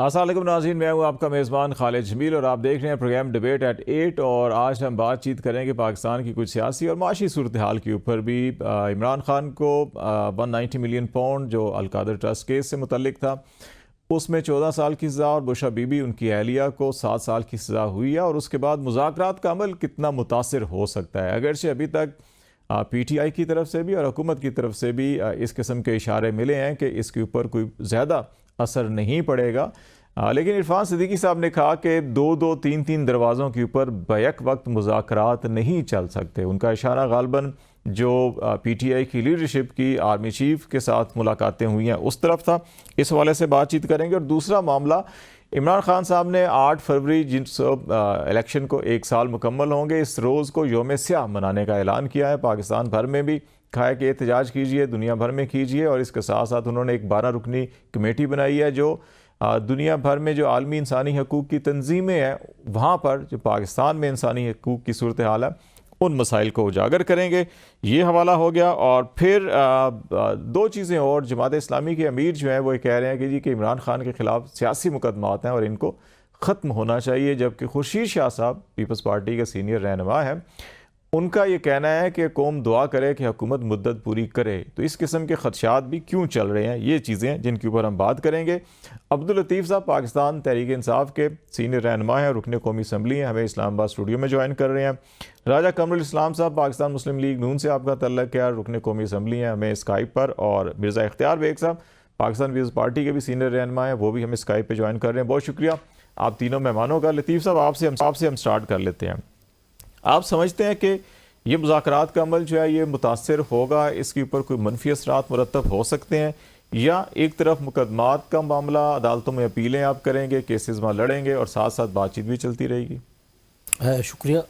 अस्सलाम वालेकुम नाज़रीन, मैं हूँ आपका मेज़बान खालिद जमील और आप देख रहे हैं प्रोग्राम डिबेट एट 8। और आज हम बातचीत करेंगे पाकिस्तान की कुछ सियासी और माशी सूरत हाल के ऊपर भी। इमरान खान को 190 मिलियन पाउंड जो अलकादर ट्रस्ट केस से मुतल्लिक था उसमें 14 साल की सज़ा और बुशरा बीबी उनकी अहलिया को 7 साल की सज़ा हुई है। और उसके बाद मुज़ाकरात का अमल कितना मुतासिर हो सकता है, अगरचे अभी तक PTI की तरफ से भी और हुकूमत की तरफ से भी इस किस्म के इशारे मिले हैं कि इसके ऊपर कोई ज़्यादा असर नहीं पड़ेगा। लेकिन इरफान सिद्दीकी साहब ने कहा कि दो दो तीन तीन दरवाज़ों के ऊपर बैक वक्त मुज़ाकरात नहीं चल सकते। उनका इशारा गालबन जो PTI की लीडरशिप की आर्मी चीफ के साथ मुलाकातें हुई हैं उस तरफ था। इस हवाले से बातचीत करेंगे। और दूसरा मामला, इमरान खान साहब ने 8 फरवरी जिस इलेक्शन को 1 साल मुकम्मल होंगे, इस रोज़ को योम स्याह मनाने का ऐलान किया है। पाकिस्तान भर में भी कहा कि एहतजाज कीजिए, दुनिया भर में कीजिए। और इसके साथ साथ उन्होंने एक 12 रुकनी कमेटी बनाई है जो दुनिया भर में जो आलमी इंसानी हकूक़ की तंजीमें हैं वहाँ पर जो पाकिस्तान में इंसानी हकूक़ की सूरत हाल है उन मसाइल को उजागर करेंगे। ये हवाला हो गया। और फिर दो चीज़ें और, जमात इस्लामी के अमीर जो हैं वो ये कह रहे हैं कि जी कि इमरान खान के ख़िलाफ़ सियासी मुकदमात हैं और इनको ख़त्म होना चाहिए, जबकि खुर्शीद शाह साहब पीपल्स पार्टी के सीनियर रहनुमा हैं, उनका ये कहना है कि कौम दुआ करे कि हुकूमत मुद्दत पूरी करे। तो इस किस्म के खदशात भी क्यों चल रहे हैं, ये चीज़ें जिनके ऊपर हम बात करेंगे। अब्दुल लतीफ़ साहब पाकिस्तान तहरीक इंसाफ के सीनियर रहनुमा हैं, रुकने कौमी असम्बली हैं, हमें इस्लामाबाद स्टूडियो में ज्वाइन कर रहे हैं। राजा कमरुल इस्लाम साहब पाकिस्तान मुस्लिम लीग नून से आपका तल्लक है, रुकने कौमी असम्बली हैं, हमें स्काइप पर। और मिर्ज़ा इख्तियार बेग साहब पाकिस्तान पीपल्स पार्टी के भी सीनियर रहनुमा हैं, वो भी हमें स्काइप पर ज्वाइन कर रहे हैं। बहुत शुक्रिया आप तीनों मेहमानों का। लतीफ़ साहब आपसे हम स्टार्ट कर लेते हैं। आप समझते हैं कि ये मुज़ाकरात का अमल जो है ये मुतासर होगा, इसके ऊपर कोई मनफी असरात मुरतब हो सकते हैं, या एक तरफ मुकदमात का मामला, अदालतों में अपीलें आप करेंगे, केसेस में लड़ेंगे और साथ साथ बातचीत भी चलती रहेगी? शुक्रिया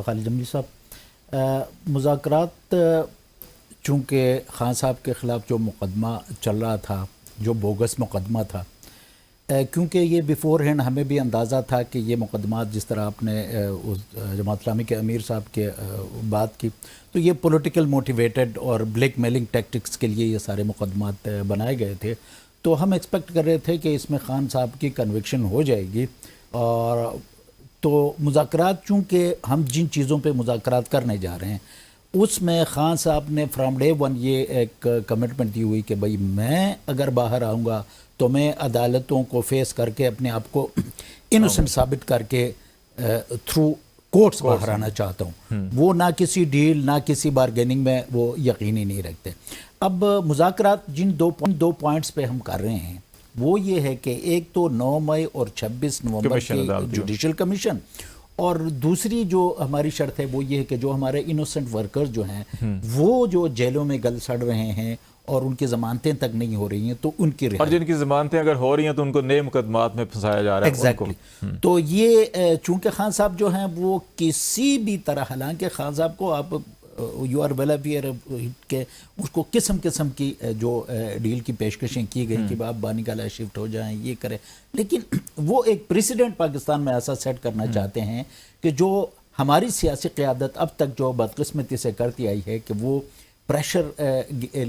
खालिद जमील साहब। मुज़ाकरात चूँकि खान साहब के ख़िलाफ़ जो मुकदमा चल रहा था, जो बोगस मुकदमा था, क्योंकि ये बिफ़ोर हैंड हमें भी अंदाज़ा था कि ये मुकदमात जिस तरह आपने उस जमात इस्लामी के अमीर साहब के बात की, तो ये पॉलिटिकल मोटिवेटेड और ब्लैक मेलिंग टैक्टिक्स के लिए ये सारे मुकदमात बनाए गए थे। तो हम एक्सपेक्ट कर रहे थे कि इसमें खान साहब की कन्विक्शन हो जाएगी। और तो मुज़ाकरात, चूँकि हम जिन चीज़ों पे मुज़ाकरात करने जा रहे हैं उसमें खान साहब ने फ्राम डे वन ये एक कमिटमेंट दी हुई कि भाई मैं अगर बाहर आऊँगा तो मैं अदालतों को फेस करके अपने आप को इनोसेंट साबित करके थ्रू कोर्ट्स बाहर आना चाहता हूँ। वो ना किसी डील ना किसी बारगेनिंग में वो यकीनी नहीं रखते। अब मुज़ाकरात जिन दो पॉइंट्स पे हम कर रहे हैं वो ये है कि एक तो 9 मई और 26 नवंबर के जुडिशल कमीशन, और दूसरी जो हमारी शर्त है वो ये है कि जो हमारे इनोसेंट वर्कर्स जो हैं वो जो जेलों में गल सड़ रहे हैं और उनकी ज़मानतें तक नहीं हो रही हैं तो उनकी रिहाई, और जिनकी ज़मानतें अगर हो रही हैं तो उनको नए मुकदमात में फंसाया जा रहा है। एग्जैक्टली। तो ये चूँकि खान साहब जो हैं वो किसी भी तरह, हालांकि खान साहब को आप यू आर वेल अवेयर के उसको किस्म किस्म की जो डील की पेशकशें की गई कि आप बानी काला शिफ्ट हो जाएं, ये करें, लेकिन वो एक प्रेसिडेंट पाकिस्तान में ऐसा सेट करना चाहते हैं कि जो हमारी सियासी क़यादत अब तक जो बदकिस्मती से करती आई है कि वो प्रेशर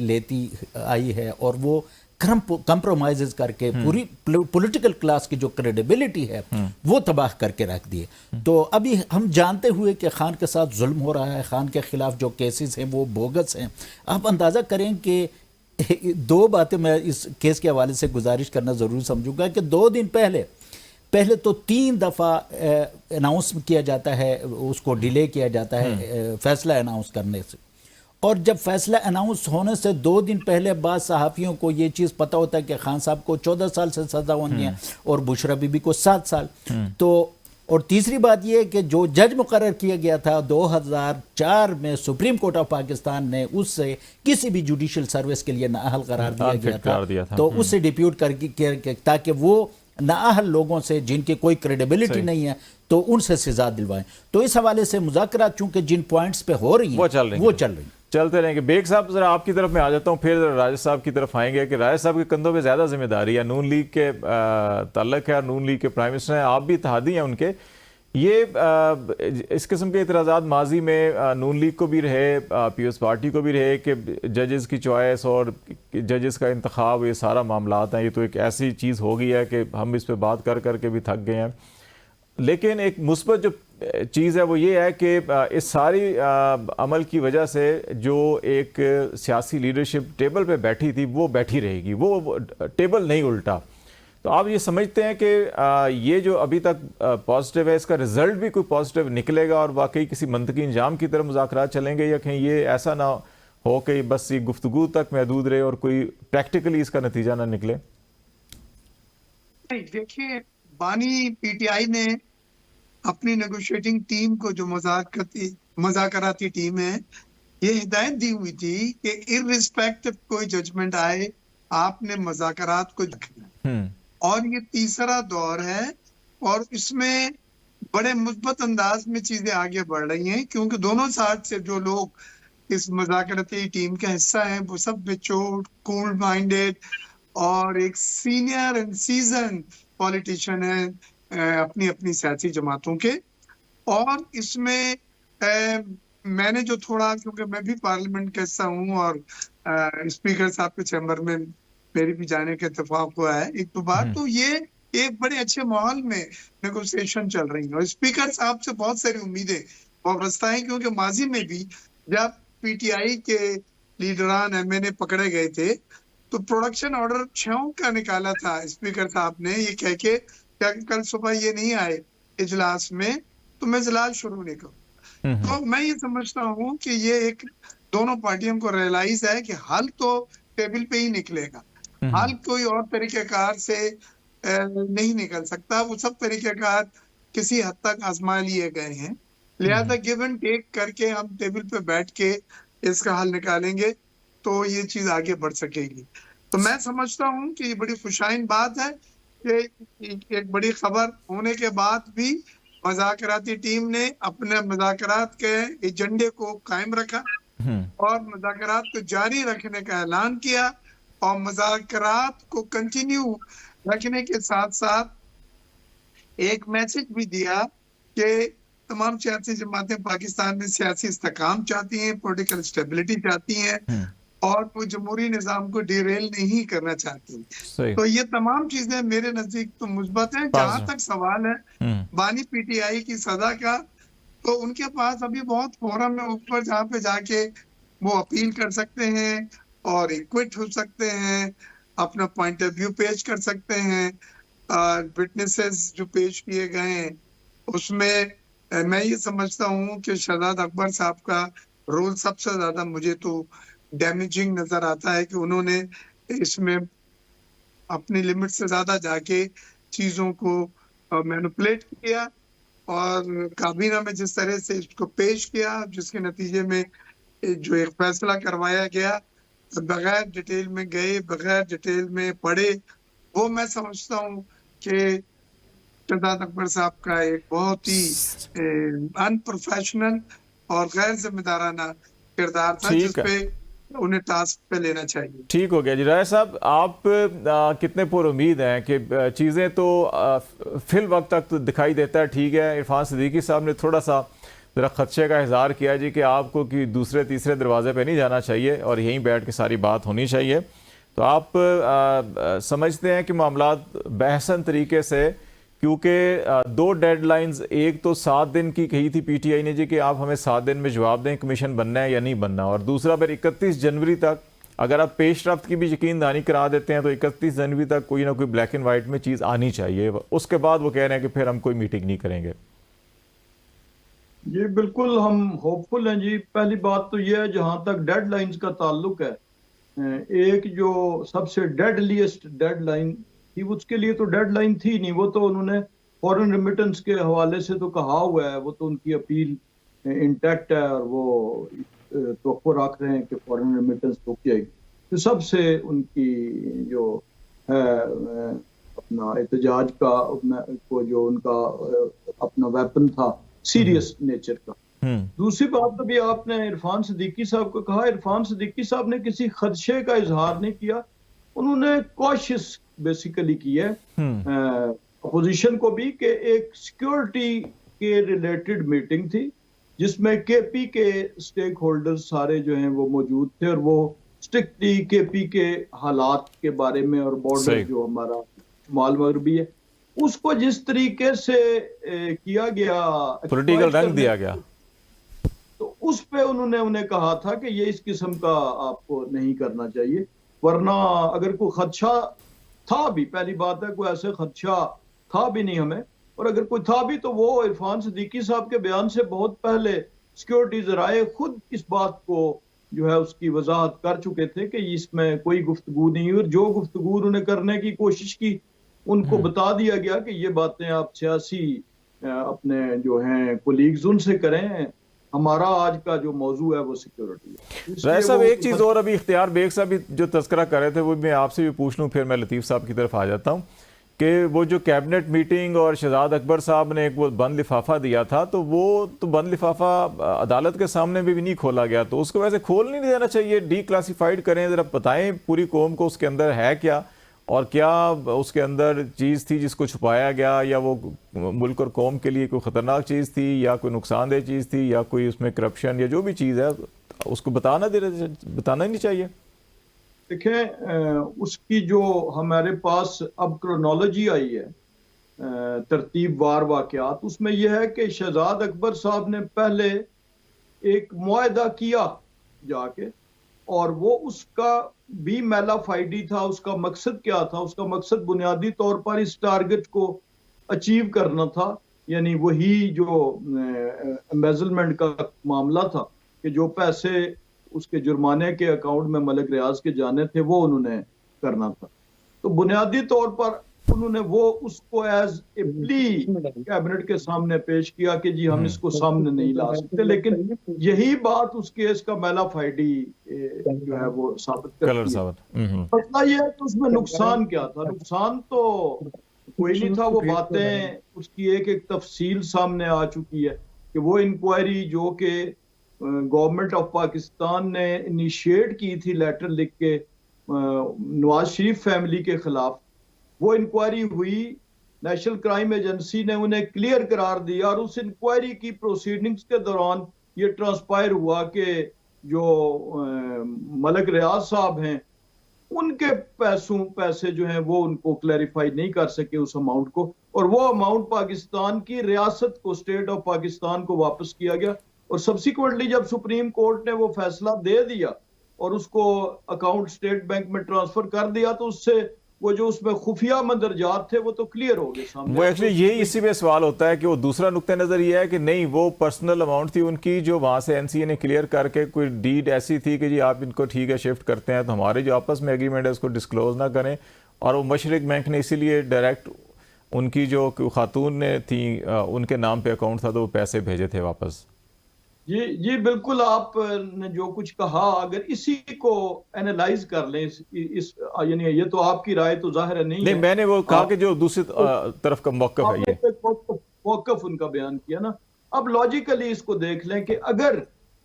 लेती आई है और वो कंप्रोमाइज़ करके पूरी पॉलिटिकल क्लास की जो क्रेडिबिलिटी है वो तबाह करके रख दिए। तो अभी हम जानते हुए कि खान के साथ जुल्म हो रहा है, खान के ख़िलाफ़ जो केसेस हैं वो बोगस हैं, आप अंदाज़ा करें कि दो बातें मैं इस केस के हवाले से गुजारिश करना ज़रूर समझूंगा कि 2 दिन पहले तो 3 दफ़ा अनाउंस किया जाता है, उसको डिले किया जाता है फैसला अनाउंस करने से, और जब फैसला अनाउंस होने से 2 दिन पहले बाद सहाफ़ियों को ये चीज़ पता होता है कि खान साहब को 14 साल से सज़ा होनी है और बुशरा बीबी को 7 साल। तो और तीसरी बात ये है कि जो जज मुकर्रर किया गया था 2004 में सुप्रीम कोर्ट ऑफ पाकिस्तान ने उससे किसी भी जुडिशल सर्विस के लिए नाअहल करार दिया गया था। तो उससे डिप्यूट करके ताकि वो नाअहल लोगों से जिनकी कोई क्रेडिबिलिटी नहीं है तो उनसे सजा दिलवाएं। तो इस हवाले से मुज़ाकरात चूंकि जिन पॉइंट्स पे हो रही हैं वो चल रही चलते रहेंगे। बेग साहब जरा आपकी तरफ मैं आ जाता हूँ, फिर राजा साहब की तरफ आएंगे कि राजा साहब के कंधों पे ज़्यादा जिम्मेदारी है, नून लीग के ताल्लुक है, नून लीग के प्राइम मिनिस्टर हैं, आप भी इत्तेहादी हैं उनके। ये इस किस्म के इतराज़ात माजी में नून लीग को भी रहे, पीपल्स पार्टी को भी रहे कि जजेस की चॉइस और जजेस का इंतखाब, ये सारा मामलात हैं, ये तो एक ऐसी चीज़ हो गई है कि हम इस पे बात कर कर के भी थक गए हैं। लेकिन एक मुस्बत जो चीज़ है वो ये है कि इस सारी अमल की वजह से जो एक सियासी लीडरशिप टेबल पे बैठी थी वो बैठी रहेगी, वो टेबल नहीं उल्टा। तो आप ये समझते हैं कि ये जो अभी तक पॉजिटिव है, इसका रिजल्ट भी कोई पॉजिटिव निकलेगा और वाकई किसी मंतकी इंजाम की तरफ मुज़ाकरात चलेंगे, या कहीं ये ऐसा ना हो कि बस ये गुफ्तगू तक महदूद रहे और कोई प्रैक्टिकली इसका नतीजा ना निकले? देखिए, बानी पीटीआई ने अपनी नेगोशिएटिंग टीम को, जो मज़ाकराती टीम है, ये हिदायत दी हुई थी कि इररिस्पेक्टिव कोई जजमेंट आए, आपने मज़ाकरात को रखना है। और ये तीसरा दौर है और इसमें बड़े मुस्बत अंदाज में चीजें आगे बढ़ रही हैं, क्योंकि दोनों साइड से जो लोग इस मज़ाकराती टीम का हिस्सा हैं वो सब मैच्योर्ड, कूल माइंडेड और एक सीनियर एंड सीजन पॉलिटिशियन है अपनी अपनी सियासी जमातों के। और इसमें मैंने जो थोड़ा, क्योंकि मैं भी पार्लियामेंट का हिस्सा हूँ और स्पीकर साहब के चैम्बर में मेरी भी जाने का इत्तेफाक हुआ है एक दो बार, तो ये एक बड़े अच्छे माहौल में नेगोशिएशन चल रही है और स्पीकर साहब से बहुत सारी उम्मीदें वाबस्ता हैं, क्योंकि माजी में भी जब पीटीआई के लीडरान एमएनए पकड़े गए थे तो प्रोडक्शन ऑर्डर 6 का निकाला था स्पीकर साहब ने, ये कह के क्या कल सुबह ये नहीं आए इजलास में तो मैं इजलास शुरू नहीं करूँ। तो मैं ये समझता हूँ कि ये एक दोनों पार्टियों को रियलाइज है कि हल तो टेबल पे ही निकलेगा, हल कोई और तरीकेकार से नहीं निकल सकता। वो सब तरीकेकार किसी हद तक आजमा लिए गए हैं, लिहाजा गिव एंड टेक करके हम टेबल पे बैठ के इसका हल निकालेंगे तो ये चीज आगे बढ़ सकेगी। तो मैं समझता हूँ कि ये बड़ी खुशाइन बात है कि एक बड़ी खबर होने के बाद भी मज़ाकराती टीम ने अपने मज़ाकरात के एजेंडे को कायम रखा और मज़ाकरात को जारी रखने का ऐलान किया और मज़ाकरात को कंटिन्यू रखने के साथ साथ एक मैसेज भी दिया कि तमाम सियासी जमातें पाकिस्तान में सियासी इस्तेकाम चाहती हैं, पॉलिटिकल स्टेबिलिटी चाहती हैं और वो जमहूरी निज़ाम को डिरेल नहीं करना चाहती। तो ये तमाम चीजें मेरे नजदीक तो मुस्बत हैं। जहां तक सवाल है बानी पीटीआई की सजा का, तो उनके पास अभी बहुत फोरम है ऊपर जहाँ पे जाके वो अपील कर सकते हैं और इक्विट हो सकते हैं, अपना पॉइंट ऑफ व्यू पेश कर सकते हैं। विटनेसेस जो पेश किए गए हैं उसमें मैं ये समझता हूँ कि शहजाद अकबर साहब का रोल सबसे ज्यादा मुझे तो डैमेजिंग नजर आता है कि उन्होंने इसमें अपनी लिमिट से ज्यादा जाके चीजों को मैनिपुलेट किया और काबीना में जिस तरह से इसको पेश किया, जिसके नतीजे में जो एक फैसला करवाया गया बगैर डिटेल में गए, बगैर डिटेल में पढ़े, वो मैं समझता हूँ कि शहजाद अकबर साहब का एक बहुत ही अनप्रोफेशनल और गैर जिम्मेदाराना किरदार था जिसपे उन्हें टास्क पे लेना चाहिए। ठीक हो गया जी। राय साहब, आप कितने पुरुम्मीद हैं कि चीज़ें तो फिल वक्त तक तो दिखाई देता है ठीक है। इरफान सिद्दीकी साहब ने थोड़ा सा ज़रा खदशे का इजहार किया जी कि आपको कि दूसरे तीसरे दरवाजे पे नहीं जाना चाहिए और यहीं बैठ के सारी बात होनी चाहिए। तो आप समझते हैं कि मामलात बहसन तरीके से, क्योंकि 2 डेडलाइंस, एक तो 7 दिन की कही थी पीटीआई ने जी कि आप हमें 7 दिन में जवाब दें कमीशन बनना है या नहीं बनना, और दूसरा फिर 31 जनवरी तक अगर आप पेशरफ्त की भी यकीन दहानी करा देते हैं तो 31 जनवरी तक कोई ना कोई ब्लैक एंड वाइट में चीज़ आनी चाहिए। उसके बाद वो कह रहे हैं कि फिर हम कोई मीटिंग नहीं करेंगे। जी बिल्कुल, हम होपफुल हैं जी। पहली बात तो यह है, जहाँ तक डेडलाइंस का ताल्लुक है, एक जो सबसे डेडलीस्ट डेडलाइन थी उसके लिए तो डेडलाइन थी नहीं, वो तो उन्होंने फॉरेन रेमिटेंस के हवाले से तो कहा हुआ है, वो तो उनकी अपील इंटैक्ट है और वो तो रख रहे हैं कि फॉरेन रेमिटेंस रुक जाएगी। तो सबसे उनकी जो है अपना एहतजाज का को जो उनका अपना वेपन था सीरियस नेचर का। दूसरी बात तो भी आपने इरफान सिद्दीकी साहब को कहा, इरफान सिद्दीकी साहब ने किसी खदशे का इजहार नहीं किया, उन्होंने कॉशियस बेसिकली की है अपोजिशन को भी कि एक सिक्योरिटी के रिलेटेड मीटिंग थी जिसमें केपी के स्टेक होल्डर्स सारे जो हैं वो मौजूद थे और वो स्ट्रिक्टली केपी के हालात के बारे में और बॉर्डर जो हमारा शुमाल मगरबी है उसको जिस तरीके से किया गया, पॉलिटिकल रंग दिया गया, तो उस पे उन्होंने उन्हें कहा था कि ये इस किस्म का आपको नहीं करना चाहिए, वरना अगर कोई खदशा था भी, पहली बात है कोई ऐसे खदशा था भी नहीं हमें, और अगर कोई था भी तो वो इरफान सिद्दीकी साहब के बयान से बहुत पहले सिक्योरिटी ज़राए खुद इस बात को जो है उसकी वजाहत कर चुके थे कि इसमें कोई गुफ्तगू नहीं हुई, और जो गुफ्तगू उन्होंने करने की कोशिश की उनको बता दिया गया कि ये बातें आप सियासी अपने जो हैं कोलीग्स उनसे करें, हमारा आज का जो मौजू है वो सिक्योरिटी है। राय साहब एक चीज़ और, अभी इख्तियार बेग साहब भी जो तस्करा कर रहे थे वो मैं आपसे भी पूछ लूँ, फिर मैं लतीफ़ साहब की तरफ आ जाता हूँ कि वो जो कैबिनेट मीटिंग और शहजाद अकबर साहब ने एक वो बंद लिफाफा दिया था, तो वो तो बंद लिफाफा अदालत के सामने भी नहीं खोला गया, तो उसको वैसे खोल नहीं देना चाहिए, डी क्लासीफाइड करें, ज़रा बताएं पूरी कौम को उसके अंदर है क्या और क्या उसके अंदर चीज़ थी जिसको छुपाया गया, या वो मुल्क और कौम के लिए कोई ख़तरनाक चीज़ थी या कोई नुकसानदेह चीज़ थी या कोई उसमें करप्शन या जो भी चीज़ है उसको बताना ही नहीं चाहिए। देखें उसकी जो हमारे पास अब क्रोनोलॉजी आई है तरतीब वार वाक़यात, उसमें यह है कि शहजाद अकबर साहब ने पहले एक मुआहदा किया जाके, और वो उसका भी मेलाफाइडी था, उसका मकसद क्या था, उसका मकसद बुनियादी तौर पर इस टारगेट को अचीव करना था, यानी वही जो एम्बेजलमेंट का मामला था कि जो पैसे उसके जुर्माने के अकाउंट में मलिक रियाज के जाने थे वो उन्होंने करना था। तो बुनियादी तौर पर उन्होंने वो उसको एज ए प्ली कैबिनेट के सामने पेश किया कि जी हम इसको सामने नहीं ला सकते, लेकिन यही बात उस केस का मेलाफाइडी जो है वो साबित करती है। मसला ये है कि उसमें नुकसान क्या था, नुकसान तो कोई नहीं था, वो बातें उसकी एक एक तफसील सामने आ चुकी है कि वो इंक्वायरी जो कि गवर्नमेंट ऑफ पाकिस्तान ने इनिशिएट की थी लेटर लिख के नवाज शरीफ फैमिली के खिलाफ, वो इंक्वायरी हुई, नेशनल क्राइम एजेंसी ने उन्हें क्लियर करार दिया, और उस इंक्वायरी की प्रोसीडिंग्स के दौरान ये ट्रांसपायर हुआ कि जो मलिक रियाज साहब हैं उनके पैसे जो हैं वो उनको क्लैरिफाई नहीं कर सके उस अमाउंट को, और वो अमाउंट पाकिस्तान की रियासत को, स्टेट ऑफ पाकिस्तान को वापस किया गया। और सब्सिक्वेंटली जब सुप्रीम कोर्ट ने वो फैसला दे दिया और उसको अकाउंट स्टेट बैंक में ट्रांसफर कर दिया, तो उससे वो जो उसमें खुफिया मंदरजात थे वो तो क्लियर हो गए सामने। वो एक्चुअली यही इसी में सवाल होता है कि वो दूसरा नुक्ता नज़र ये है कि नहीं, वो पर्सनल अमाउंट थी उनकी जो वहाँ से एनसीए ने क्लियर करके कोई डीड ऐसी थी कि जी आप इनको ठीक है शिफ्ट करते हैं, तो हमारे जो आपस में एग्रीमेंट है उसको डिस्क्लोज ना करें, और वो मशरिक बैंक ने इसीलिए डायरेक्ट उनकी जो खातून ने थी उनके नाम पर अकाउंट था तो वो पैसे भेजे थे वापस। जी बिल्कुल, आपने जो कुछ कहा अगर इसी को एनालाइज कर लें इस यानी ये तो आपकी राय तो जाहिर है नहीं है, मैंने वो कहा कि जो दूसरी तरफ का मौक़िफ़ है, ये मौक़िफ़ उनका बयान किया ना। अब लॉजिकली इसको देख लें कि अगर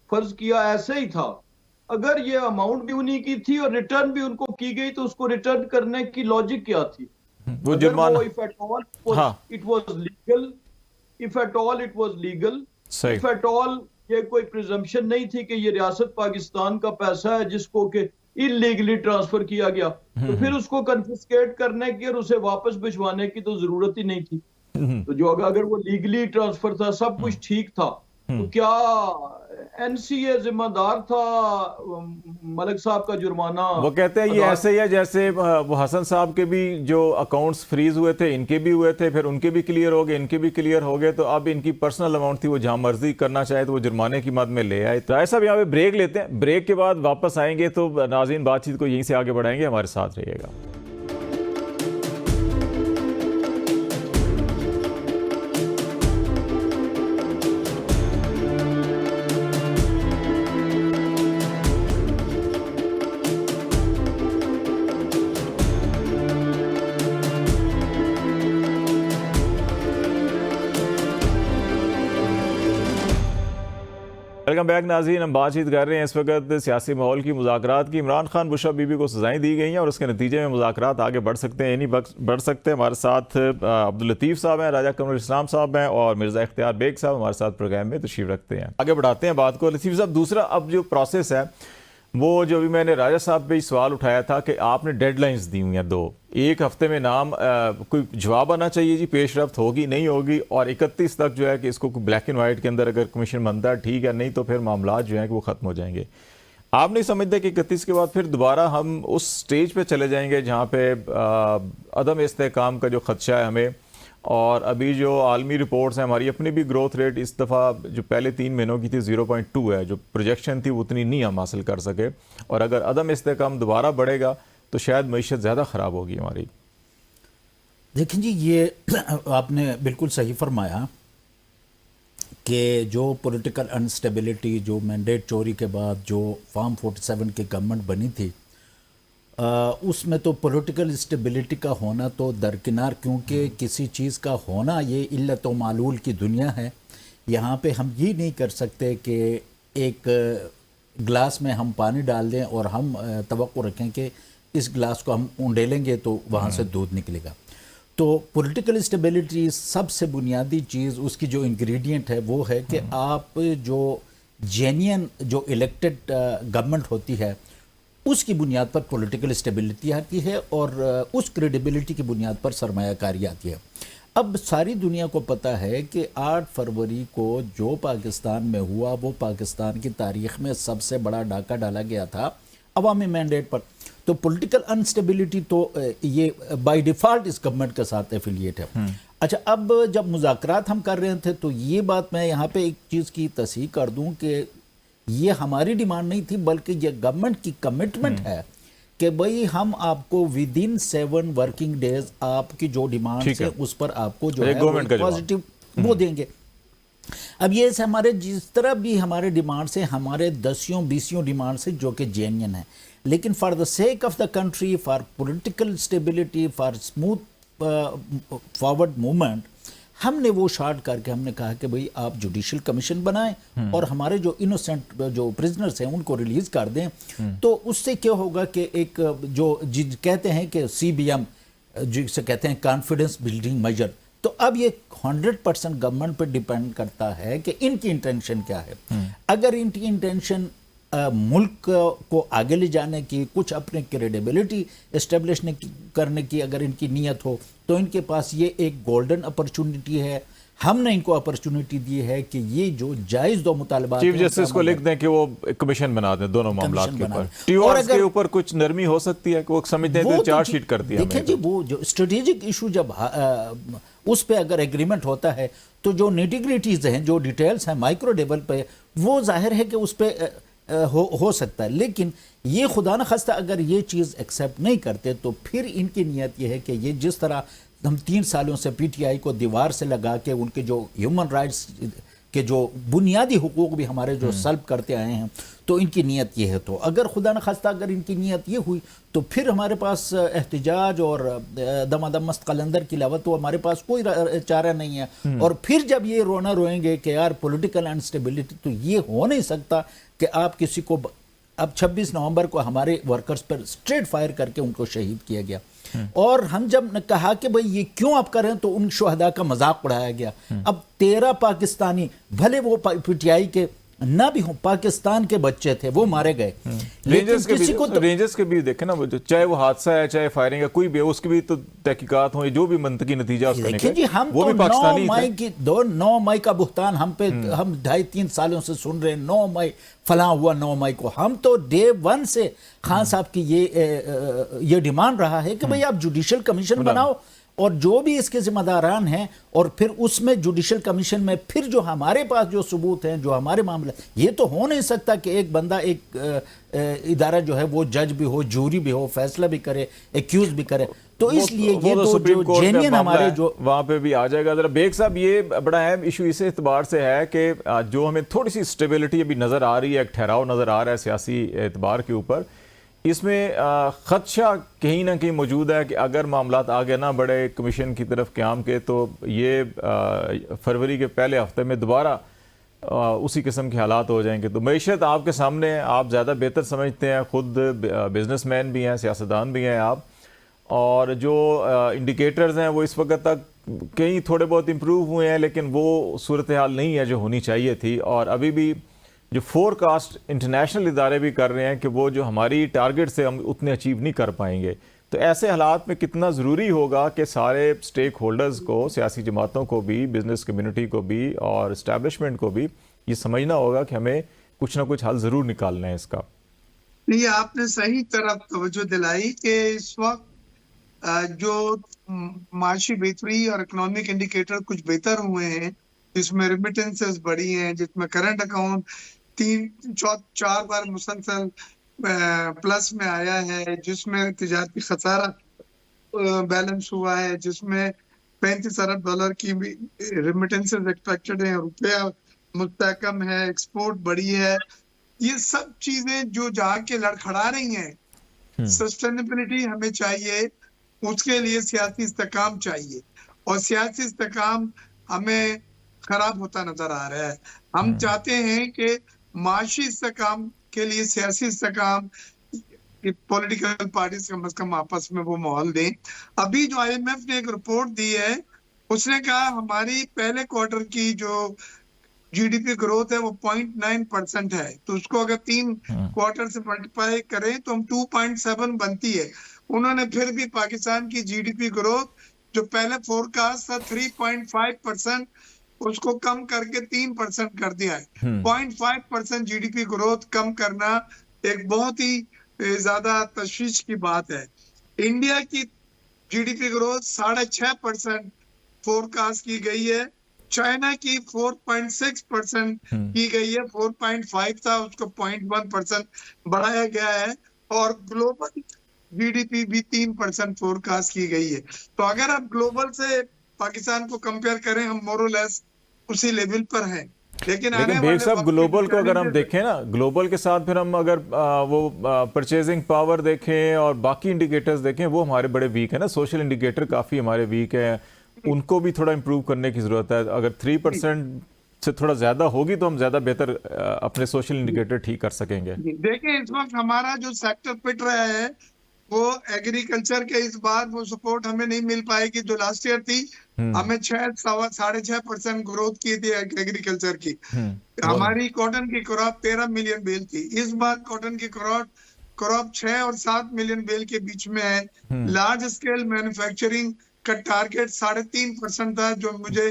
फर्ज किया ऐसे ही था, अगर ये अमाउंट भी उन्हीं की थी और रिटर्न भी उनको की गई, तो उसको रिटर्न करने की लॉजिक क्या थी? वो जुर्माना, if at all if at all ये कोई प्रिजम्पशन नहीं थी कि ये रियासत पाकिस्तान का पैसा है जिसको कि इलीगली ट्रांसफर किया गया, तो फिर उसको कन्फिस्केट करने की और उसे वापस भिजवाने की तो जरूरत ही नहीं थी। तो जो अगर वो लीगली ट्रांसफर था, सब कुछ ठीक था, तो क्या एनसीए जिम्मेदार था मलिक साहब का जुर्माना? वो कहते हैं ये ऐसे ही है जैसे वो हसन साहब के भी जो अकाउंट्स फ्रीज हुए थे, इनके भी हुए थे, फिर उनके भी क्लियर हो गए, इनके भी क्लियर हो गए, तो अब इनकी पर्सनल अमाउंट थी, वो जहां मर्जी करना चाहे तो वो जुर्माने की मद में ले आए। राय साहब यहाँ पे ब्रेक लेते हैं, ब्रेक के बाद वापस आएंगे तो नाज़रीन बातचीत को यहीं से आगे बढ़ाएंगे, हमारे साथ रहिएगा। वेलकम बैक नाज़रीन। हम बातचीत कर रहे हैं इस वक्त सियासी माहौल की, मुज़ाकरात की। इमरान खान बुश बीबी को सजाएं दी गई हैं और उसके नतीजे में मुज़ाकरात आगे बढ़ सकते हैं, नहीं बढ़ सकते। हमारे साथ अब्दुल लतीफ़ साहब हैं, राजा कमरुल इस्लाम साहब हैं और मिर्ज़ा इख्तियार बेग साहब हमारे साथ प्रोग्राम में तशरीफ़ रखते हैं। आगे बढ़ाते हैं बात को। लतीफ़ साहब, दूसरा अब जो प्रोसेस है वो जो भी मैंने राजा साहब पे सवाल उठाया था कि आपने डेडलाइंस दी हुई हैं 2, एक हफ्ते में नाम कोई जवाब आना चाहिए जी, पेशरफ्त होगी नहीं होगी, और 31 तक जो है कि इसको ब्लैक एंड वाइट के अंदर अगर कमीशन बनता है ठीक है, नहीं तो फिर मामला जो है कि वो ख़त्म हो जाएंगे। आप नहीं समझते कि 31 के बाद फिर दोबारा हम उस स्टेज पे चले जाएंगे जहाँ पे अदम इस्तेहकाम का जो खदशा है हमें, और अभी जो आलमी रिपोर्ट्स हैं, हमारी अपनी भी ग्रोथ रेट इस दफ़ा जो पहले 3 महीनों की थी 0.2 है, जो प्रोजेक्शन थी उतनी नहीं हम हासिल कर सके, और अगर अदम इस्तेहकाम दोबारा बढ़ेगा तो शायद मईशत ज़्यादा ख़राब होगी हमारी। देखें जी, ये आपने बिल्कुल सही फरमाया कि जो पॉलिटिकल अनस्टेबिलिटी, जो मैंडेट चोरी के बाद जो फॉर्म 47 की गवर्नमेंट बनी थी, उसमें तो पॉलिटिकल स्टेबिलिटी का होना तो दरकिनार, क्योंकि किसी चीज़ का होना ये इल्लत व मालूल की दुनिया है। यहाँ पे हम ये नहीं कर सकते कि एक गिलास में हम पानी डाल दें और हम तवक्को रखें कि इस गिलास को हम उंडेलेंगे तो वहाँ से दूध निकलेगा। तो पॉलिटिकल स्टेबिलिटी सबसे बुनियादी चीज़, उसकी जो इंग्रेडिएंट है वो है कि आप जो जेन्युइन जो इलेक्टेड गवर्नमेंट होती है उसकी बुनियाद पर पॉलिटिकल स्टेबिलिटी आती है और उस क्रेडिबिलिटी की बुनियाद पर सरमायाकारी आती है। अब सारी दुनिया को पता है कि 8 फरवरी को जो पाकिस्तान में हुआ वो पाकिस्तान की तारीख में सबसे बड़ा डाका डाला गया था अवामी मैंडेट पर। तो पॉलिटिकल अनस्टेबिलिटी तो ये बाय डिफ़ॉल्ट इस गवर्नमेंट के साथ एफिलिएट है। अच्छा, अब जब मुज़ाकरात हम कर रहे थे तो ये बात मैं यहाँ पे एक चीज़ की तस्दीक कर दूँ कि ये हमारी डिमांड नहीं थी, बल्कि ये गवर्नमेंट की कमिटमेंट है कि भाई हम आपको विद इन 7 वर्किंग डेज आपकी जो डिमांड है उस पर आपको जो है पॉजिटिव वो देंगे। अब ये हमारे जिस तरह भी हमारे डिमांड से, हमारे 10-20 डिमांड से जो कि जेन्युइन है, लेकिन for the sake of the country, for political stability, for smooth forward movement, हमने वो शार्ट करके हमने कहा कि भाई आप जुडिशल कमीशन बनाएं और हमारे जो इनोसेंट जो प्रिजनर्स हैं उनको रिलीज कर दें। तो उससे क्या होगा कि एक जो कहते हैं कि CBM जिसे कहते हैं कॉन्फिडेंस बिल्डिंग मेजर, तो अब ये 100% गवर्नमेंट पर डिपेंड करता है कि इनकी इंटेंशन क्या है। अगर इनकी इंटेंशन मुल्क को आगे ले जाने की, कुछ अपने क्रेडिबिलिटी एस्टेब्लिश करने की अगर इनकी नीयत हो, तो इनके पास ये एक गोल्डन अपॉर्चुनिटी है। हमने इनको अपॉर्चुनिटी दी है कि ये जो जायज़ 2 मुतालबात चीफ जस्टिस को लिख दें कि वो कमीशन बना दें दोनों मामलों के ऊपर। TORs के ऊपर कुछ नरमी हो सकती है कि वो समझते हैं तो चार्जशीट करती है। देखिए जी, वो जो स्ट्रेटेजिक इशू जब उस पे अगर एग्रीमेंट होता है तो जो निटिग्रिटीज हैं, जो डिटेल्स हैं माइक्रो लेवल पे, वो जाहिर है कि उस पर हो सकता है। लेकिन ये खुदा न खास्ता अगर ये चीज़ एक्सेप्ट नहीं करते तो फिर इनकी नीयत ये है कि ये जिस तरह हम 3 सालों से PTI को दीवार से लगा के उनके जो ह्यूमन राइट्स के जो बुनियादी हुकूक भी हमारे जो सल्ब करते आए हैं, तो इनकी नीयत ये है। तो अगर खुदा न खास्ता अगर इनकी नीयत ये हुई तो फिर हमारे पास एहतिजाज और दमादम मस्त कलंदर के अलावा तो हमारे पास कोई चारा नहीं है। और फिर जब ये रोना रोएंगे कि यार पॉलिटिकल अनस्टेबिलिटी, तो ये हो नहीं सकता कि आप किसी को, अब 26 नवंबर को हमारे वर्कर्स पर स्ट्रेट फायर करके उनको शहीद किया गया, और हम जब कहा कि भाई ये क्यों आप कर रहे हैं तो उन शुहदा का मजाक उड़ाया गया। अब 13 पाकिस्तानी, भले वो PTI के ना भी हो, पाकिस्तान के बच्चे थे, वो मारे गए। रेंजर्स के भी देखे ना, वो चाहे वो हादसा है चाहे फायरिंग है, कोई भी उसकी भी तो तहकीकात हो, जो भी मंतकी नतीजा उसका निकले। हम वो तो 9 मई का बुहतान हम पे, हम 2.5-3 सालों से सुन रहे हैं 9 मई फलां हुआ 9 मई को। हम तो डे 1 से खान साहब की ये डिमांड रहा है कि भाई आप जुडिशल कमीशन बनाओ और जो भी इसके जिम्मेदारान हैं, और फिर उसमें जुडिशल कमीशन में फिर जो हमारे पास जो सबूत हैं, जो हमारे मामले, ये तो हो नहीं सकता कि एक बंदा, एक इदारा जो है वो जज भी हो, जूरी भी हो, फैसला भी करे, एक्यूज भी करे। तो इसलिए ये तो जो जेन्युइन हमारे जो वहाँ पे भी आ जाएगा। जरा बेग साहब, ये बड़ा अहम इशू इस एतबार से है कि जो हमें थोड़ी सी स्टेबिलिटी अभी नज़र आ रही है, एक ठहराव नज़र आ रहा है सियासी एतबार के ऊपर, इसमें ख़दशा कहीं ना कहीं मौजूद है कि अगर मामलात आगे ना बढ़े कमीशन की तरफ क़याम के, तो ये फरवरी के पहले हफ्ते में दोबारा उसी किस्म के हालात हो जाएंगे। तो मईशत आपके सामने है, आप ज़्यादा बेहतर समझते हैं, ख़ुद बिजनेसमैन भी हैं, सियासतदान भी हैं आप, और जो इंडिकेटर्स हैं वो इस वक्त तक कहीं थोड़े बहुत इम्प्रूव हुए हैं, लेकिन वो सूरत हाल नहीं है जो होनी चाहिए थी। और अभी भी जो फोरकास्ट इंटरनेशनल इदारे भी कर रहे हैं कि वो जो हमारी टारगेट से हम उतने अचीव नहीं कर पाएंगे। तो ऐसे हालात में कितना ज़रूरी होगा कि सारे स्टेक होल्डर्स को, सियासी जमातों को भी, बिज़नेस कम्युनिटी को भी और इस्टेब्लिशमेंट को भी ये समझना होगा कि हमें कुछ ना कुछ हल ज़रूर निकालना है इसका। नहीं, आपने सही तरफ तवज्जो दिलाई कि इस वक्त जो माशी बेहतरी और इकोनॉमिक इंडिकेटर कुछ बेहतर हुए हैं, जिसमें रिमिटेंसेस बढ़ी हैं, जिसमें करंट अकाउंट 3-4 बार मुसलसल प्लस में आया है, जिसमें तिजारती खसारा बैलेंस हुआ है, जिसमें $35 अरब की भी रिमिटेंसेस एक्सपेक्टेड है, रुपया मुस्तहकम है, एक्सपोर्ट बढ़ी है। ये सब चीजें जो जाके लड़खड़ा रही हैं, सस्टेनेबिलिटी हमें चाहिए, उसके लिए सियासी इस्तेकाम चाहिए, और सियासी इस्तेकाम हमें खराब होता नजर आ रहा है। हम चाहते हैं कि माशी इस्तेकाम के लिए सियासी इस्तेकाम पॉलिटिकल पार्टीज कम से कम आपस में वो माहौल दें। अभी जो IMF ने एक रिपोर्ट दी है, उसने कहा हमारी पहले क्वार्टर की जो GDP ग्रोथ है वो 0.9% है, तो उसको अगर 3 क्वार्टर से मल्टीप्लाई करें तो हम 2.7 बनती है। उन्होंने फिर भी पाकिस्तान की GDP ग्रोथ जो पहले फोरकास्ट था 3.5%, उसको कम करके 3% कर दिया है। 0.5% GDP ग्रोथ कम करना एक बहुत ही ज्यादा तशवीश की बात है। इंडिया की GDP ग्रोथ 6.5% फोरकास्ट की गई है, चाइना की 4.6% की गई है, 4.5 था, उसको 0.1% बढ़ाया गया है, और ग्लोबल GDP भी 3% फोरकास्ट की गई है। तो अगर आप ग्लोबल से पाकिस्तान को कंपेयर करें, हम मोरलेस उसी लेवल पर हैं। लेकिन बेग साहब, ग्लोबल को अगर हम देखें ना, ग्लोबल के साथ फिर हम अगर वो परचेजिंग पावर देखें और बाकी इंडिकेटर्स देखें, वो हमारे बड़े वीक है ना। सोशल इंडिकेटर काफ़ी हमारे वीक है, उनको भी थोड़ा इम्प्रूव करने की ज़रूरत है। अगर 3% से थोड़ा ज़्यादा होगी तो हम ज़्यादा बेहतर अपने सोशल इंडिकेटर ठीक कर सकेंगे। देखिए, इस वक्त हमारा जो सेक्टर पिट रहा है वो एग्रीकल्चर के, इस बार वो सपोर्ट हमें नहीं मिल पाएगी जो लास्ट ईयर थी। हमें 6.5% ग्रोथ की थी एग्रीकल्चर की। हमारी कॉटन की क्रॉप 13 मिलियन बेल थी, इस बार कॉटन की क्रॉप 6 और 7 मिलियन बेल के बीच में है। लार्ज स्केल मैन्युफैक्चरिंग का टारगेट 3.5% था, जो मुझे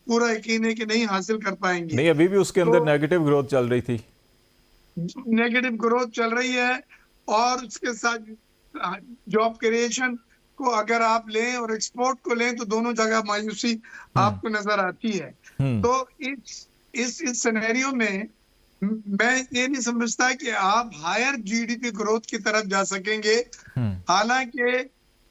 पूरा यकीन है कि नहीं हासिल कर पाएंगे। नहीं, अभी भी उसके अंदर नेगेटिव ग्रोथ चल रही थी, नेगेटिव ग्रोथ चल रही है। और उसके साथ जॉब क्रिएशन को अगर आप लें और एक्सपोर्ट को लें तो दोनों जगह मायूसी आपको नजर आती है। तो इस सिनेरियो में मैं ये नहीं समझता कि आप हायर GDP ग्रोथ की तरफ जा सकेंगे। हालांकि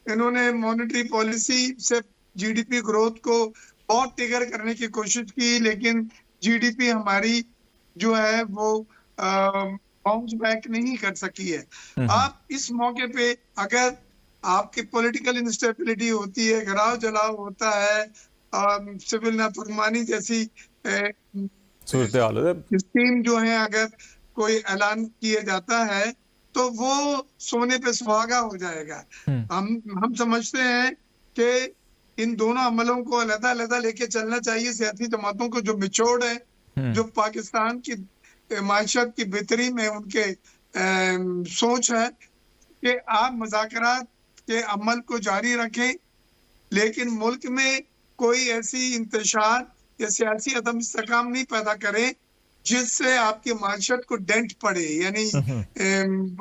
इन्होंने मॉनेटरी पॉलिसी से GDP ग्रोथ को बहुत ट्रिगर करने की कोशिश की, लेकिन GDP हमारी जो है वो बाउंस बैक नहीं कर सकी है। आप इस मौके पे अगर आपकी पॉलिटिकल इंस्टेबिलिटी होती है, घराव जलाव होता है, सिविल नाफरमानी जैसी स्कीम जो है अगर कोई ऐलान किया जाता है तो वो सोने पे सुहागा हो जाएगा। हम समझते हैं कि इन दोनों अमलों को अलग-अलग लेके चलना चाहिए। सियासी जमातों को जो मिचोड़ है, जो पाकिस्तान की माशत की बेहतरी में उनके सोच है कि आप मुज़ाकरात के अमल को जारी रखें, लेकिन मुल्क में कोई ऐसी इंतशार या सियासी अदम इस्तेकाम नहीं पैदा करें जिससे आपकी माशत को डेंट पड़े, यानी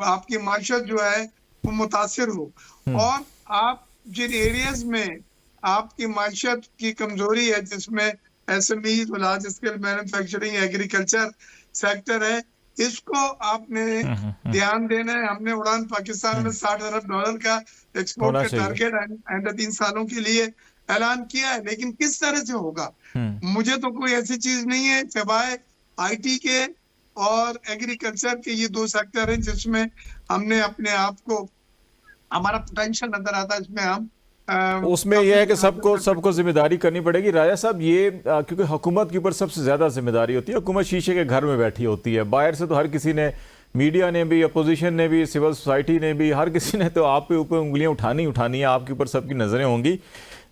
आपकी माशत जो है वो मुतासिर हो। और आप जिन एरियाज में आपकी माशत की कमजोरी है, जिसमें SME, large scale manufacturing, agriculture sector है, इसको आपने ध्यान देना है। हमने उड़ान पाकिस्तान में $60 अरब का एक्सपोर्ट का टारगेट आइंदा 3 सालों के लिए ऐलान किया है, लेकिन किस तरह से होगा मुझे तो कोई ऐसी चीज नहीं है सिवाय IT के और एग्रीकल्चर के। ये 2 सेक्टर हैं जिसमें हमने अपने आप को, हमारा पोटेंशियल नजर आता है, इसमें हम उसमें यह है कि सबको जिम्मेदारी करनी पड़ेगी। राजा साहब, ये क्योंकि हुकूमत के ऊपर सबसे ज़्यादा जिम्मेदारी होती है, हुकूमत शीशे के घर में बैठी होती है, बाहर से तो हर किसी ने, मीडिया ने भी, अपोजिशन ने भी, सिविल सोसाइटी ने भी, हर किसी ने तो आपके ऊपर उंगलियां उठानी है, आपके ऊपर सबकी नज़रें होंगी।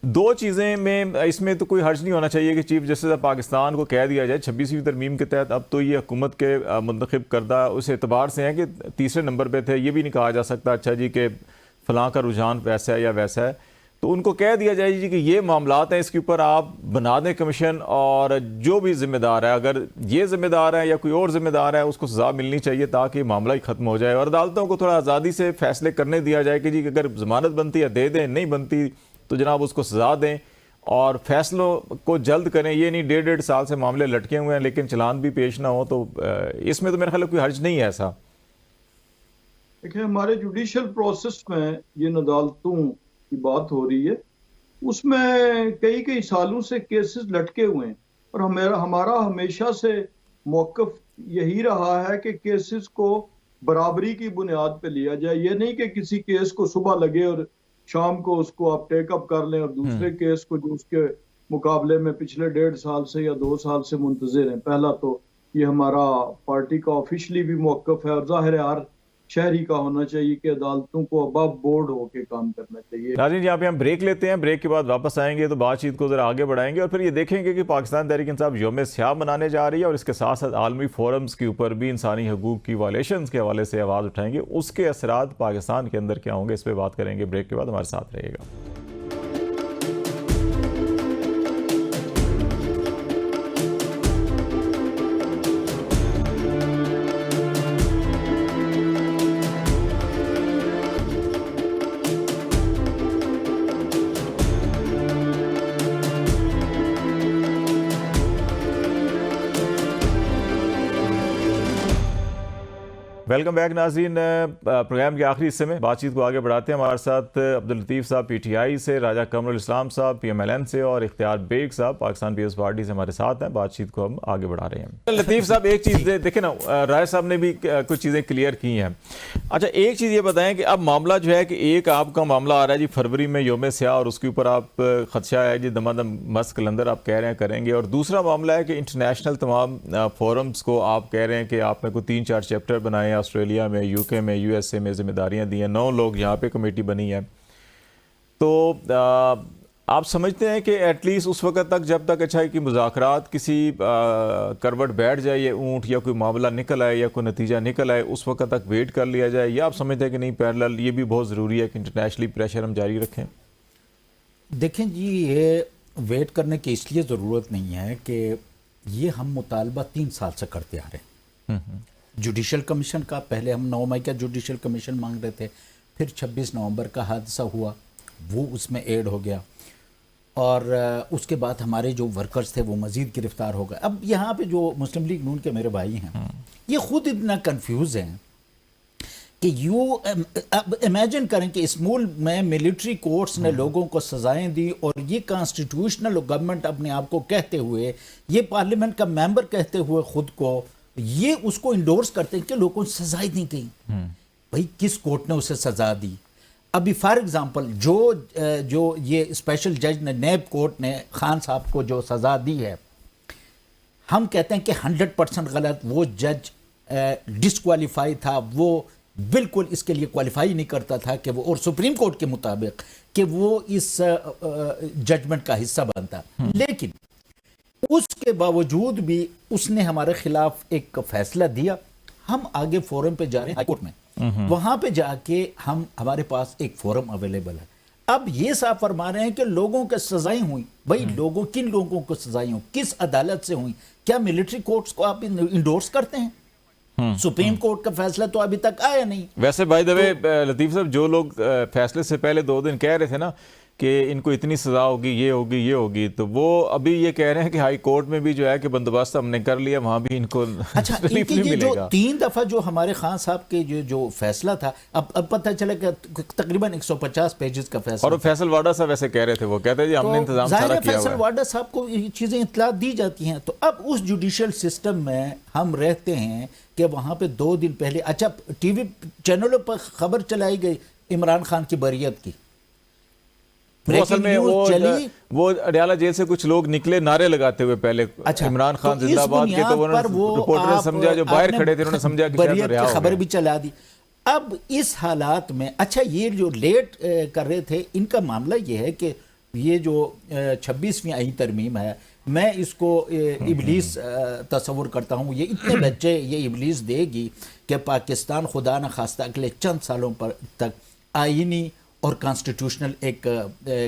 दो चीज़ें में इसमें तो कोई हर्ज नहीं होना चाहिए कि चीफ जस्टिस ऑफ पाकिस्तान को कह दिया जाए 26वीं तरमीम के तहत अब तो ये हुकूमत के मुंतखब करदा उस एतबार से हैं कि तीसरे नंबर पे थे, ये भी नहीं कहा जा सकता अच्छा जी कि फ़लाँ का रुझान वैसा है या वैसा है, तो उनको कह दिया जाए जी कि ये मामलात हैं, इसके ऊपर आप बना दें कमीशन, और जो भी ज़िम्मेदार है, अगर ये ज़िम्मेदार है या कोई और ज़िम्मेदार है, उसको सज़ा मिलनी चाहिए ताकि मामला ही ख़त्म हो जाए, और अदालतों को थोड़ा आज़ादी से फ़ैसले करने दिया जाए कि जी अगर ज़मानत बनती है दे दें, नहीं बनती तो जनाब उसको सज़ा दें, और फैसलों को जल्द करें। ये नहीं 1.5 साल से मामले लटके हुए हैं लेकिन चलान भी पेश ना हो, तो इसमें तो मेरे ख्याल कोई हर्ज नहीं है ऐसा। देखिए, हमारे जुडिशल प्रोसेस में जिन अदालतों की बात हो रही है उसमें कई सालों से केसेस लटके हुए हैं, और हमारा हमेशा से मौक़िफ़ यही रहा है कि केसेस को बराबरी की बुनियाद पे लिया जाए। ये नहीं कि किसी केस को सुबह लगे और शाम को उसको आप टेकअप कर लें और दूसरे केस को जो उसके मुकाबले में पिछले 1.5 साल से या 2 साल से मुंतज़िर हैं। पहला तो ये हमारा पार्टी का ऑफिशियली भी मौक़िफ़ है, और ज़ाहिर है हर शहरी का होना चाहिए कि अदालतों को अबव बोर्ड होकर काम करना चाहिए। नाज़रीन, यहाँ पे हम ब्रेक लेते हैं, ब्रेक के बाद वापस आएंगे तो बातचीत को ज़रा आगे बढ़ाएंगे और फिर ये देखेंगे कि पाकिस्तान तहरीक इंसाफ यौम स्याह मनाने जा रही है, और इसके साथ साथ आलमी फोरम्स के ऊपर भी इंसानी हकूक़ की वायलेशंस के हवाले से आवाज़ उठाएंगे, उसके असरात पाकिस्तान के अंदर क्या होंगे, इस पर बात करेंगे। ब्रेक के बाद हमारे साथ रहेगा। वेलकम बैक नाज़रीन, प्रोग्राम के आखिरी हिस्से में बातचीत को आगे बढ़ाते हैं। हमारे साथ अब्दुल लतीफ़ साहब PTI से, राजा कमरुल इस्लाम साहब PMLN से, और इख्तियार बेग साहब पाकिस्तान पीपल्स पार्टी से हमारे साथ हैं। बातचीत को हम आगे बढ़ा रहे हैं। लतीफ़ साहब, एक चीज़ देखें ना, राय साहब ने भी कुछ चीज़ें क्लियर की हैं। अच्छा, एक चीज़ ये बताएं कि अब मामला जो है कि एक आपका मामला आ रहा है जी फरवरी में यौम स्याह, और उसके ऊपर आप खदशा है जी दमादम मस्त कलंदर आप कह रहे हैं करेंगे, और दूसरा मामला है कि इंटरनेशनल तमाम फोरम्स को आप कह रहे हैं कि आपने कोई 3-4 चैप्टर बनाए, ऑस्ट्रेलिया में, UK में, USA में जिम्मेदारियां दी हैं, 9 लोग यहाँ पे कमेटी बनी है, तो आप समझते हैं कि एटलीस्ट उस वक्त तक जब तक अच्छा है कि मुज़ाकरात किसी करवट बैठ जाए, ये ऊँट या कोई मामला निकल आए या कोई नतीजा निकल आए, उस वक्त तक वेट कर लिया जाए, या आप समझते हैं कि नहीं पैरेलल ये भी बहुत ज़रूरी है कि इंटरनेशनली प्रेशर हम जारी रखें? देखें जी, ये वेट करने की इसलिए ज़रूरत नहीं है कि ये हम मुतालबा 3 साल से करते आ रहे हैं। जुडिशल कमीशन का, पहले हम 9 मई का जुडिशल कमीशन मांग रहे थे, फिर 26 नवंबर का हादसा हुआ, वो उसमें ऐड हो गया, और उसके बाद हमारे जो वर्कर्स थे वो मज़ीद गिरफ्तार हो गए। अब यहाँ पे जो मुस्लिम लीग नून के मेरे भाई हैं, ये खुद इतना कंफ्यूज हैं कि अब इमेजिन करें कि इस मुल्क में मिलिट्री कोर्ट्स ने लोगों को सजाएं दी, और ये कॉन्स्टिट्यूशनल गवर्नमेंट अपने आप को कहते हुए, ये पार्लियामेंट का मेंबर कहते हुए खुद को, ये उसको इंडोर्स करते हैं कि लोगों को सजाएं दी गई। भाई, किस कोर्ट ने उसे सजा दी? अभी फॉर एग्जांपल जो ये स्पेशल जज ने, नैब कोर्ट ने खान साहब को जो सज़ा दी है, हम कहते हैं कि 100% गलत, वो जज डिसक्वालीफाई था, वो बिल्कुल इसके लिए क्वालिफाई नहीं करता था कि वो, और सुप्रीम कोर्ट के मुताबिक कि वो इस जजमेंट का हिस्सा बनता, लेकिन उसके बावजूद भी उसने हमारे खिलाफ एक फैसला दिया। हम आगे फोरम पे जा रहे हैं, हाई कोर्ट में, वहां पे जाके हमारे पास एक फोरम अवेलेबल है। अब ये साफ फरमा रहे हैं कि लोगों के सजाएं हुई। भाई, किन लोगों को सजाएं हुई, किस अदालत से हुई? क्या मिलिट्री कोर्ट्स को आप इंडोर्स करते हैं? सुप्रीम कोर्ट का फैसला तो अभी तक आया नहीं। वैसे बाय द वे लतीफ़ साहब, जो लोग फैसले से पहले 2 दिन कह रहे थे ना कि इनको इतनी सज़ा होगी, ये होगी, तो वो अभी ये कह रहे हैं कि हाई कोर्ट में भी जो है कि बंदोबस्त हमने कर लिया, वहाँ भी इनको अच्छा, इनकी ये जो 3 दफ़ा जो हमारे खान साहब के जो फैसला था, अब पता चला कि तकरीबन 150 पेजेस का फैसला, और फैसल वाडा साहब वैसे कह रहे थे, वो कहते हैं जी हमने इंतजाम सारा किया हुआ है। फैसल वाडा साहब को ये चीज़ें इत्तला दी जाती हैं, तो अब उस जुडिशल सिस्टम में हम रहते हैं कि वहाँ पे 2 दिन पहले, अच्छा, TV चैनलों पर खबर चलाई गई इमरान खान की बरियत की, वो असल में चली। वो अडयाला जेल से कुछ लोग निकले नारे लगाते हुए पहले, अच्छा, इमरान खान तो जिंदाबाद के, तो रिपोर्टर ने समझा, जो बाहर खड़े थे उन्होंने समझा कि शायद रिहा हो खबर गया। भी चला दी। अब इस हालात में अच्छा ये जो लेट कर रहे थे, इनका मामला ये है कि ये जो 26वीं आई तरमीम है, मैं इसको इबलीस तस्वुर करता हूँ। ये इतने बच्चे ये इबलीस देगी कि पाकिस्तान खुदा न खास्ता अगले चंद सालों पर तक आईनी और कॉन्स्टिट्यूशनल एक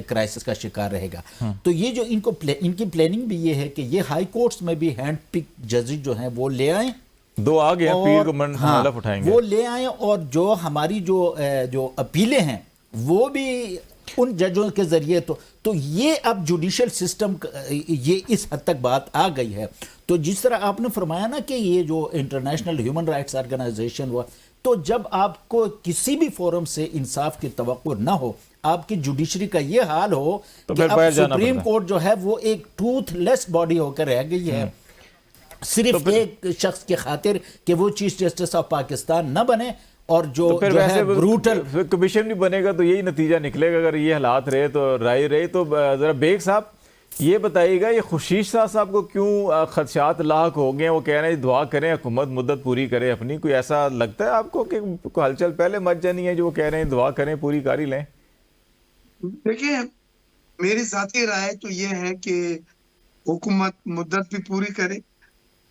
क्राइसिस का शिकार रहेगा। तो ये जो इनकी प्लानिंग भी ये है कि ये हाई कोर्ट्स में भी हैंड पिक जजेस जो हैं वो ले आएँ, 2 आ गए हैं, पीर को हलफ उठाएंगे, वो ले आए, और जो हमारी जो अपीलें हैं वो भी उन जजों के जरिए। तो ये अब जुडिशल सिस्टम ये इस हद तक बात आ गई है। तो जिस तरह आपने फरमाया ना कि ये जो इंटरनेशनल ह्यूमन राइट्स ऑर्गेनाइजेशन हुआ, तो जब आपको किसी भी फोरम से इंसाफ की तवक्को ना हो, आपकी जुडिशरी का ये हाल हो तो कि अब सुप्रीम कोर्ट जो है वो एक टूथलेस बॉडी होकर रह गई है, सिर्फ एक शख्स के खातिर कि वो चीफ जस्टिस ऑफ पाकिस्तान न बने, और जो है ब्रूटल कमीशन भी बनेगा तो यही नतीजा निकलेगा। अगर ये हालात रहे तो राय रहे तो जरा बेग साहब ये बताइएगा, ये खुशीश शाह साहब को क्यों खदशात लाक हो गए? वो कह रहे हैं दुआ करें हुकूमत मुद्दत पूरी करे अपनी, कोई ऐसा लगता है आपको कि हलचल पहले मच जानी है जो वो कह रहे हैं दुआ करें पूरी कर ही लें? देखिए, मेरी जाती राय तो ये है कि हुकूमत मुद्दत भी पूरी करे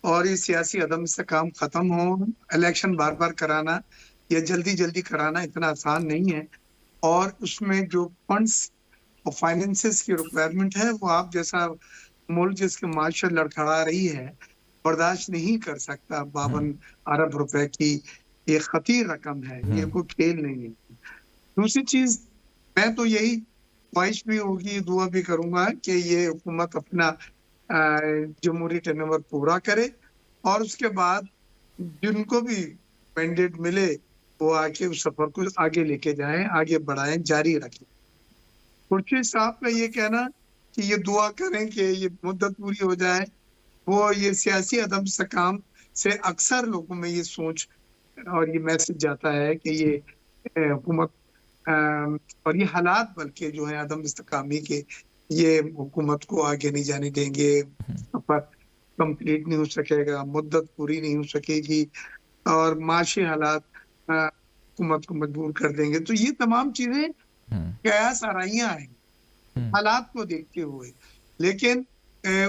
और ये सियासी अदम से काम खत्म हो। इलेक्शन बार बार कराना या जल्दी जल्दी कराना इतना आसान नहीं है, और उसमें जो फंड्स और फाइनेंसेस की रिक्वायरमेंट है वो आप जैसा मुल्क जिसके माशर लड़खड़ा रही है बर्दाश्त नहीं कर सकता। 52 अरब रुपए की ये खतीर रकम है, ये कोई खेल नहीं है। दूसरी चीज, मैं तो यही ख्वाहिश भी होगी, दुआ भी करूंगा कि ये हुकूमत अपना जमहूरी टर्नओवर पूरा करे, और उसके बाद जिनको भी मैंडेट मिले वो आके उस सफर को आगे लेके जाएं, आगे बढ़ाएं, जारी रखें। खुर्शीद साहब का ये कहना कि ये दुआ करें कि ये मुद्दत पूरी हो जाए, वो ये सियासी अदम से काम से अक्सर लोगों में ये सोच और ये मैसेज जाता है कि ये हुकूमत और ये हालात बल्कि जो है अदम इस्तेकामी के, ये हुकूमत को आगे नहीं जाने देंगे, सफर कंप्लीट नहीं हो सकेगा, मुद्दत पूरी नहीं हो सकेगी, और माशी हालात हुकूमत को मजबूर कर देंगे। तो ये तमाम चीजें कयास आराइयां हैं हालात को देखते हुए, लेकिन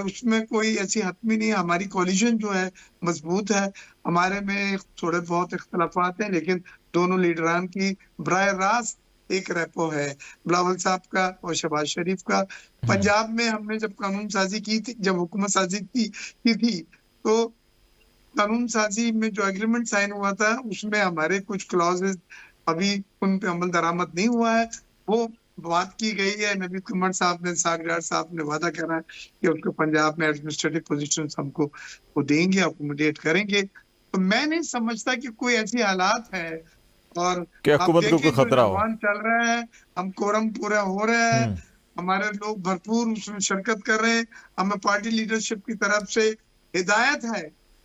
उसमें कोई ऐसी हतमी नहीं। हमारी कोलिशन जो है मजबूत है, हमारे में थोड़े बहुत इख्तलाफात हैं, लेकिन दोनों लीडरान की बराह रास्त एक रेपो है, बिलावल साहब का और शहबाज शरीफ का। पंजाब में हमने जब कानून साजी की थी, जब हुकूमत साजी की थी, तो कानून साजी में जो एग्रीमेंट साइन हुआ था उसमें हमारे कुछ क्लॉजेस अभी उन पे अमल दरामद नहीं हुआ है, वो बात की गई है। नबी कुमार साहब ने, सागरार साहब ने वादा करा है कि उसको पंजाब में एडमिनिस्ट्रेटिव पोजीशन हमको वो देंगे, अकोमोडेट करेंगे। तो मैं नहीं समझता कि कोई ऐसी हालात है, और हुकूमत को कोई खतरा हो। चल रहा है, हम कोरम पूरा हो रहा है, हमारे लोग भरपूर उसमें शिरकत कर रहे हैं। हमें पार्टी लीडरशिप की तरफ से हिदायत है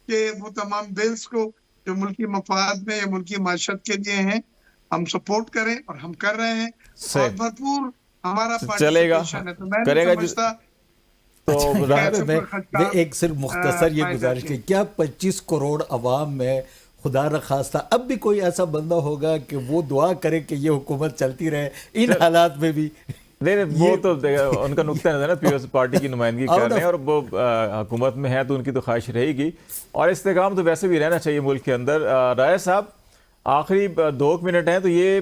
कि वो तमाम बिल्स को जो मुल्की मफाद में या मुल्की माशत के लिए हैं हम सपोर्ट करें, और हम कर रहे हैं, और भरपूर हमारा पार्टिसिपेशन है। तो मैं नहीं समझता। तो मैं एक सिर्फ मुख्तसर ये गुजारिश की, क्या 25 करोड़ अवाम में खुदा न खास्ता अब भी कोई ऐसा बंदा होगा कि वो दुआ करे कि ये हुकूमत चलती रहे इन हालात में भी? नहीं, वो तो उनका नुक्ता नज़र है ना, पीपल्स पार्टी की नुमाइंदगी कर रहे हैं और वो हुकूमत में है तो उनकी तो ख्वाहिश रहेगी, और इस्तेकाम तो वैसे भी रहना चाहिए मुल्क के अंदर। राय साहब, आखिरी 2 मिनट हैं, तो ये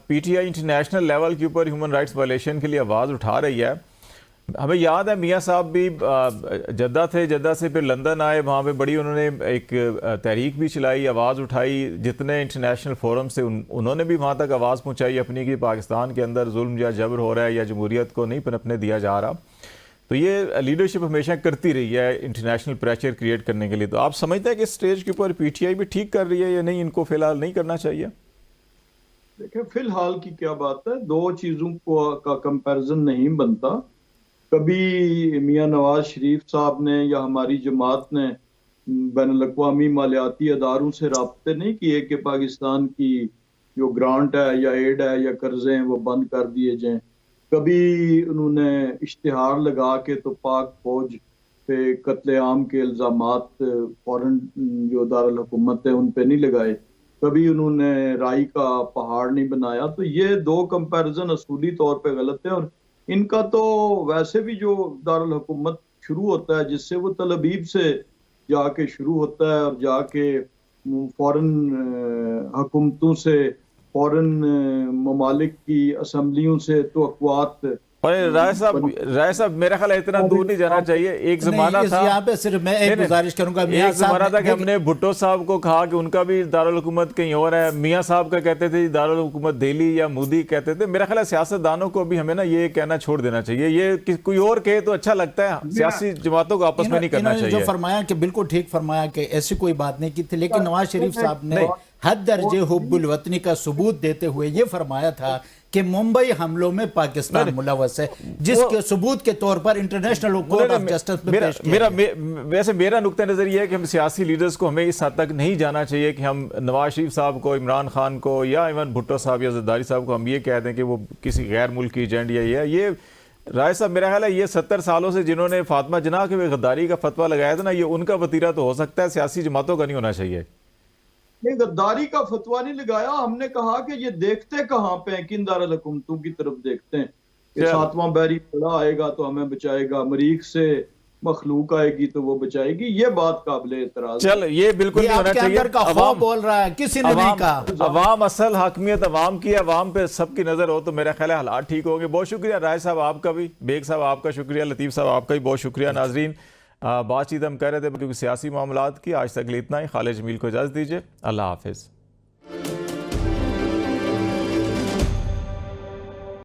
PTI इंटरनेशनल लेवल के ऊपर ह्यूमन राइट्स वायलेशन के लिए आवाज़ उठा रही है। हमें याद है मियाँ साहब भी जद्दा थे, जद्दा से फिर लंदन आए, वहाँ पे बड़ी उन्होंने एक तहरीक भी चलाई, आवाज़ उठाई, जितने इंटरनेशनल फोरम से उन्होंने भी वहाँ तक आवाज़ पहुँचाई अपनी कि पाकिस्तान के अंदर जुल्म या जबर हो रहा है या जमहूरियत को नहीं पनपने दिया जा रहा। तो ये लीडरशिप हमेशा करती रही है इंटरनेशनल प्रेशर क्रिएट करने के लिए। तो आप समझते हैं कि स्टेज के ऊपर PTI भी ठीक कर रही है या नहीं, इनको फिलहाल नहीं करना चाहिए? देखिए, फिलहाल की क्या बात है, 2 चीज़ों का कंपैरिजन नहीं बनता। कभी मियाँ नवाज शरीफ साहब ने या हमारी जमात ने बैनुल-अक़वामी मालियाती अदारों से राब्ते नहीं किए कि पाकिस्तान की जो ग्रांट है या एड है या कर्जे हैं वो बंद कर दिए जाएं। कभी उन्होंने इश्तिहार लगा के तो पाक फौज पे कत्लेआम के इल्ज़ामात फौरन जो दारुल हुकूमत है उन पे नहीं लगाए, कभी उन्होंने राई का पहाड़ नहीं बनाया। तो ये दो कंपैरिजन असूली तौर पे गलत है। और इनका तो वैसे भी जो दारुल हुकूमत शुरू होता है जिससे वो तल अबीब से जाके शुरू होता है और जाके फौरन हुकूमतों से, फौरन ममालिक की असम्बलियों से तो और राय साहब मेरा ख्याल है इतना दूर नहीं जाना चाहिए। एक जमाना था, यहाँ पे सिर्फ मैं एक गुजारिश करूंगा, एक जमाना था कि हमने भुट्टो साहब को कहा कि उनका भी दारुल हुकूमत कहीं और है, मियाँ साहब का कहते थे दारुल हुकूमत दिल्ली या मोदी कहते थे। मेरा ख्याल है सियासतदानों को भी हमें ना ये कहना छोड़ देना चाहिए, ये कोई और कहे तो अच्छा लगता है, सियासी जमातों को आपस में नहीं करना चाहिए। जो फरमाया कि बिल्कुल ठीक फरमाया कि ऐसी कोई बात नहीं की थी, लेकिन नवाज शरीफ साहब ने हद दर्जे हुब्बुल वतनी का सबूत देते हुए ये फरमाया था कि मुंबई हमलों में पाकिस्तान मुलव्वस है, जिसके सबूत के तौर पर इंटरनेशनल कोर्ट ऑफ जस्टिस में पेश किया। वैसे मेरा नुक्ता नजर यह है कि हम सियासी लीडर्स को हमें इस हद तक नहीं जाना चाहिए कि हम नवाज शरीफ साहब को, इमरान खान को या इवन भुट्टो साहब या जरदारी साहब को हम ये कह दें कि वो किसी गैर मुल्की एजेंट या ये राय साहब मेरा ख्याल है ये 70 सालों से जिन्होंने फातिमा जिन्ना के गद्दारी का फतवा लगाया था ना, ये उनका वतीरा तो हो सकता है, सियासी जमातों का नहीं होना चाहिए। नहीं, गद्दारी का फतवा नहीं लगाया, हमने कहा कि ये देखते कहाँ पे हैं, किन दारुल हुकूमतों की तरफ देखते हैं कि 7वां बैरी बड़ा आएगा तो हमें बचाएगा, मरीख से मखलूक आएगी तो वो बचाएगी, ये बात काबिले एतराज। चल ये बिल्कुल नहीं होना चाहिए। अवाम बोल रहा है, किसी ने नहीं कहा। अवाम असल हकमियत अवाम की, अवाम पे सबकी नजर हो तो मेरा ख्याल है हालात ठीक होंगे। बहुत शुक्रिया राय साहब आपका भी, बेग साहब आपका शुक्रिया, लतीफ़ साहब आपका भी बहुत शुक्रिया। नाजरीन बातचीत हम कर रहे थे क्योंकि सियासी मामलात की, आज तक इतना ही। खालिद जमील को इजाज़त दीजिए, अल्लाह हाफिज़।